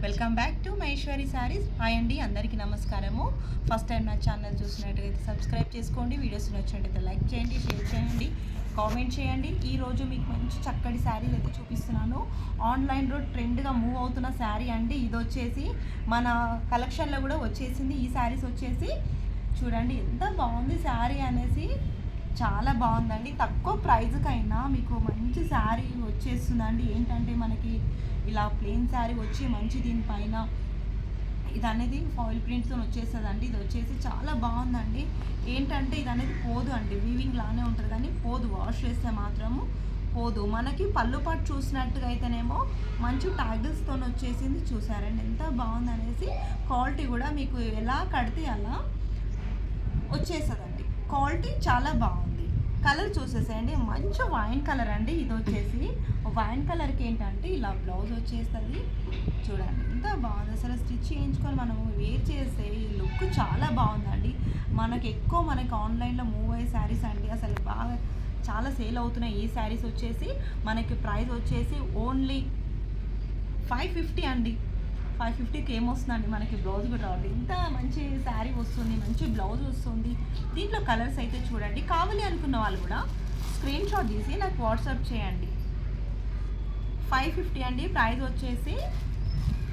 Welcome back to Maheshwari saris. Hi అండి, అందరికీ నమస్కారము. ఫస్ట్ టైం నా ఛానల్ చూసినట్టయితే సబ్స్క్రైబ్ చేసుకోండి, వీడియోస్ నచ్చినట్టయితే లైక్ చేయండి, షేర్ చేయండి, కామెంట్ చేయండి. ఈరోజు మీకు మంచి చక్కటి శారీస్ అయితే చూపిస్తున్నాను. ఆన్లైన్లో ట్రెండ్గా మూవ్ అవుతున్న శారీ అండి. ఇది వచ్చేసి మన కలెక్షన్లో కూడా వచ్చేసింది. ఈ శారీస్ వచ్చేసి చూడండి ఎంత బాగుంది శారీ అనేసి, చాలా బాగుందండి. తక్కువ ప్రైజ్కైనా మీకు మంచి శారీ వచ్చేస్తుందండి. ఏంటంటే మనకి ఇలా ప్లెయిన్ శారీ వచ్చి మంచి దీనిపైన ఇది అనేది ఫాయిల్ ప్రింట్తో వచ్చేస్తుందండి. ఇది వచ్చేసి చాలా బాగుందండి. ఏంటంటే ఇది అనేది పోదు అండి, వీవింగ్ లానే ఉంటుంది కానీ పోదు, వాష్ చేస్తే మాత్రము పోదు. మనకి పళ్ళు పాటు చూసినట్టుగా అయితేనేమో మంచి ట్యాగిల్స్తో వచ్చేసింది. చూసారండి ఎంత బాగుంది అనేసి. క్వాలిటీ కూడా మీకు ఎలా కడితే అలా వచ్చేస్తుందండి. క్వాలిటీ చాలా బాగుంది. కలర్ చూసేసేయండి, మంచి వైన్ కలర్ అండి. ఇది వచ్చేసి వైన్ కలర్కి ఏంటంటే ఇలా బ్లౌజ్ వచ్చేస్తుంది. చూడండి ఎంత బాగుంది. అసలు స్టిచ్ చేయించుకొని మనం వేర్ చేస్తే ఈ లుక్ చాలా బాగుందండి. మనకి ఆన్లైన్లో మూవ్ అయ్యే శారీస్ అండి, అసలు బాగా చాలా సేల్ అవుతున్నాయి. ఈ శారీస్ వచ్చేసి మనకి ప్రైస్ వచ్చేసి ఓన్లీ 550 అండి. 550కి ఏమొస్తుందండి, మనకి బ్లౌజ్ కూడా రావాలి. ఇంత మంచి శారీ వస్తుంది, మంచి బ్లౌజ్ వస్తుంది. దీంట్లో కలర్స్ అయితే చూడండి. కావాలి అనుకున్న వాళ్ళు కూడా స్క్రీన్ షాట్ తీసి నాకు వాట్సాప్ చేయండి. 550 అండి ప్రైస్ వచ్చేసి.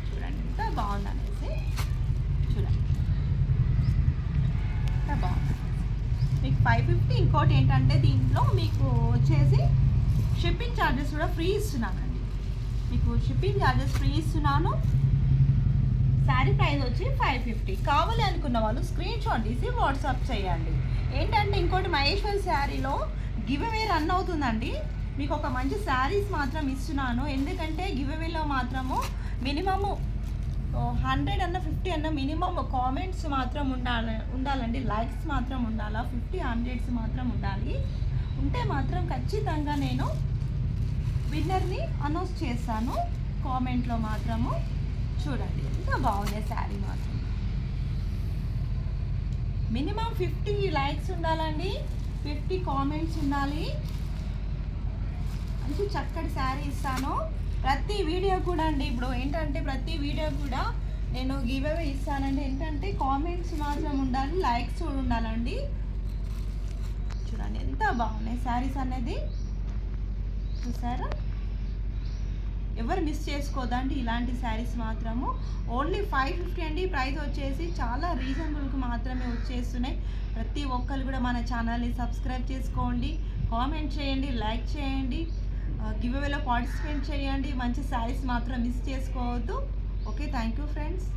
చూడండి ఎంత బాగుంది అనేసి, చూడండి ఎంత బాగుంది. మీకు 550. ఇంకోటి ఏంటంటే దీంట్లో మీకు వచ్చేసి షిప్పింగ్ ఛార్జెస్ కూడా ఫ్రీ ఇస్తున్నానండి. మీకు షిప్పింగ్ ఛార్జెస్ ఫ్రీ ఇస్తున్నాను. శారీ ప్రైస్ వచ్చి 550. కావాలి అనుకున్న వాళ్ళు స్క్రీన్ షాట్ తీసి వాట్సాప్ చేయండి. ఏంటంటే ఇంకోటి మహేశ్వరి శారీలో గివ్ అవే రన్ అవుతుందండి. మీకు ఒక మంచి శారీస్ మాత్రం ఇస్తున్నాను. ఎందుకంటే గివ్ అవేలో మాత్రము మినిమము 100 అన్న 50 అన్న మినిమం కామెంట్స్ మాత్రం ఉండాలండి. లైక్స్ మాత్రం ఉండాలా, 50 100s మాత్రం ఉండాలి. ఉంటే మాత్రం ఖచ్చితంగా నేను విన్నర్ని అనౌన్స్ చేస్తాను కామెంట్లో మాత్రము. చూడండి ఎంత బాగుంది శారీ మాత్రం. మినిమం 50 లైక్స్ ఉండాలండి, 50 కామెంట్స్ ఉండాలి. మంచి చక్కటి శారీ ఇస్తాను. ప్రతి వీడియో కూడా అండి, ఇప్పుడు ఏంటంటే ప్రతి వీడియో కూడా నేను గివ్ అవే ఇస్తానండి. ఏంటంటే కామెంట్స్ మాత్రం ఉండాలి, లైక్స్ కూడా ఉండాలండి. చూడండి ఎంత బాగున్నాయి శారీస్ అనేది, చూసారా? ఎవరు మిస్ చేసుకోదండి ఇలాంటి శారీస్ మాత్రము. ఓన్లీ 550 అండి ప్రైస్ వచ్చేసి. చాలా రీజనబుల్కి మాత్రమే వచ్చేస్తున్నాయి. ప్రతి ఒక్కరు కూడా మన ఛానల్ని సబ్స్క్రైబ్ చేసుకోండి, కామెంట్ చేయండి, లైక్ చేయండి, గివ్ అవేలో పార్టిసిపేట్ చేయండి. మంచి శారీస్ మాత్రం మిస్ చేసుకోవద్దు. Okay, thank you friends.